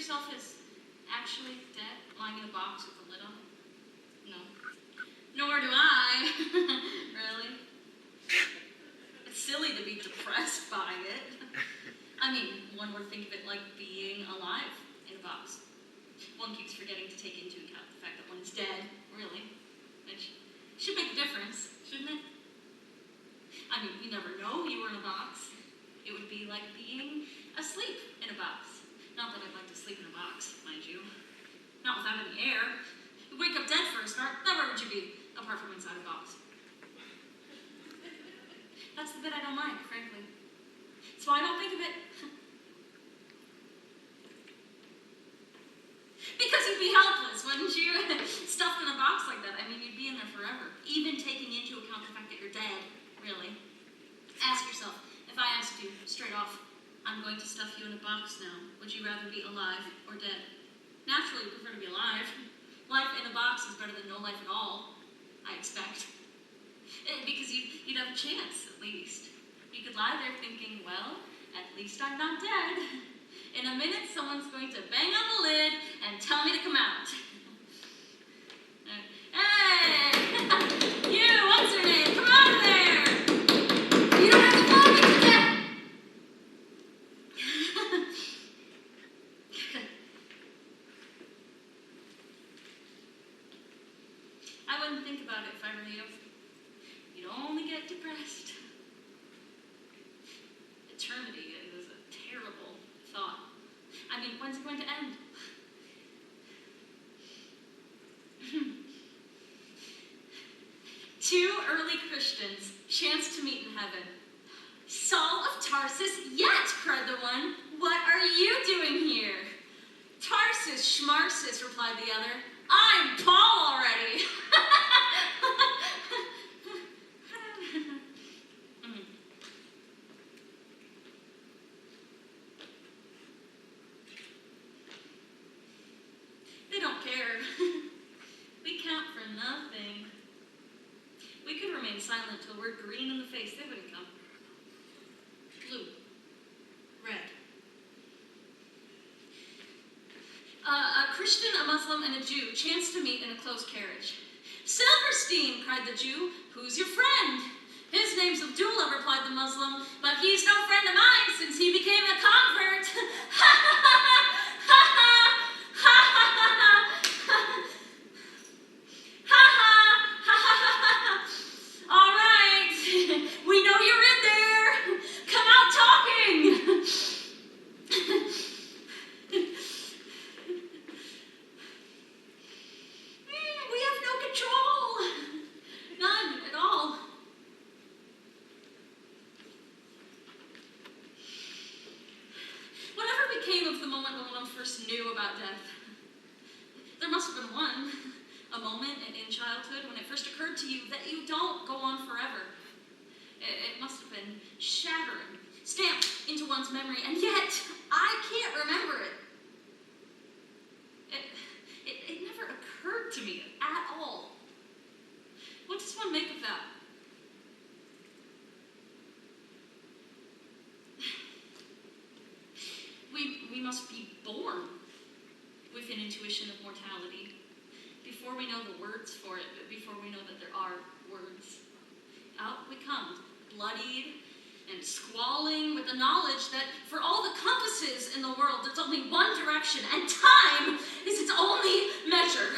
yourself as actually dead, lying in a box with a lid on it? No. Nor do I. Really? It's silly to be depressed by it. I mean, one would think of it like being alive in a box. One keeps forgetting to take into account the fact that one is dead, really. Which should make a difference, shouldn't it? I mean, you never know you were in a box. It would be like being asleep in a box. Not that I'd like to sleep in a box, mind you. Not without any air. You'd wake up dead for a start. Then where would you be, apart from inside a box? That's the bit I don't like, frankly. That's why I don't think of it. Because you'd be helpless, wouldn't you? Stuffed in a box like that. I mean, you'd be in there forever. Even taking into account the fact that you're dead, really. Ask yourself, if I asked you straight off, I'm going to stuff you in a box now, would you rather be alive or dead? Naturally, you prefer to be alive. Life in a box is better than no life at all, I expect. Because you'd have a chance, at least. You could lie there thinking, well, at least I'm not dead. In a minute, someone's going to bang on the lid and tell me to come out. Hey! You, what's your name? Come out of there! You don't have to follow me to death! I wouldn't think about it if I were you. You'd only get depressed. Eternity is a terrible thought. I mean, when's it going to end? Two early Christians chanced to meet in heaven. Saul of Tarsus, yet, cried the one. What are you doing here? Tarsus, schmarsus, replied the other. I'm Paul already. They don't care. We count for nothing. We could remain silent till we're green in the face. They wouldn't come. Blue. Red. A Christian, a Muslim, and a Jew chanced to meet in a closed carriage. Silverstein, cried the Jew. Who's your friend? His name's Abdullah, replied the Muslim, but he's no friend of mine since he became a convert. Ha ha ha ha! Ha ha! Ha ha ha ha! Ha ha! Ha ha ha ha! All right, we know you're in there. Come out talking. We have no control. None at all. Whatever became of the moment when one first knew about death? There must have been one. A moment in childhood when it first occurred to you that you don't go on forever. It must have been shattering, stamped into one's memory, and yet I can't remember it. It never occurred to me at all. What does one make of that? We must be born with an intuition of mortality. Before we know the words for it, but before we know that there are words. Out we come, bloodied and squalling with the knowledge that for all the compasses in the world, there's only one direction, and time is its only measure.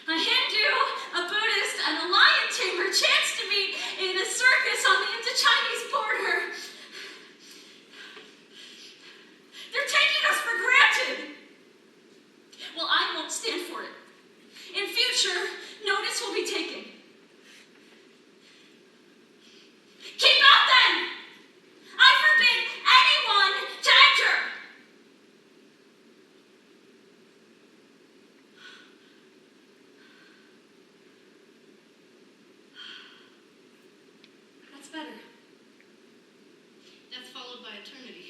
A Hindu, a Buddhist, and a lion tamer chanced to meet in a circus on the Indo-Chinese border. They're taking us for granted. Well, I won't stand for it. In future, notice will be taken. Keep out then! I forbid anyone to enter! That's better. Death followed by eternity.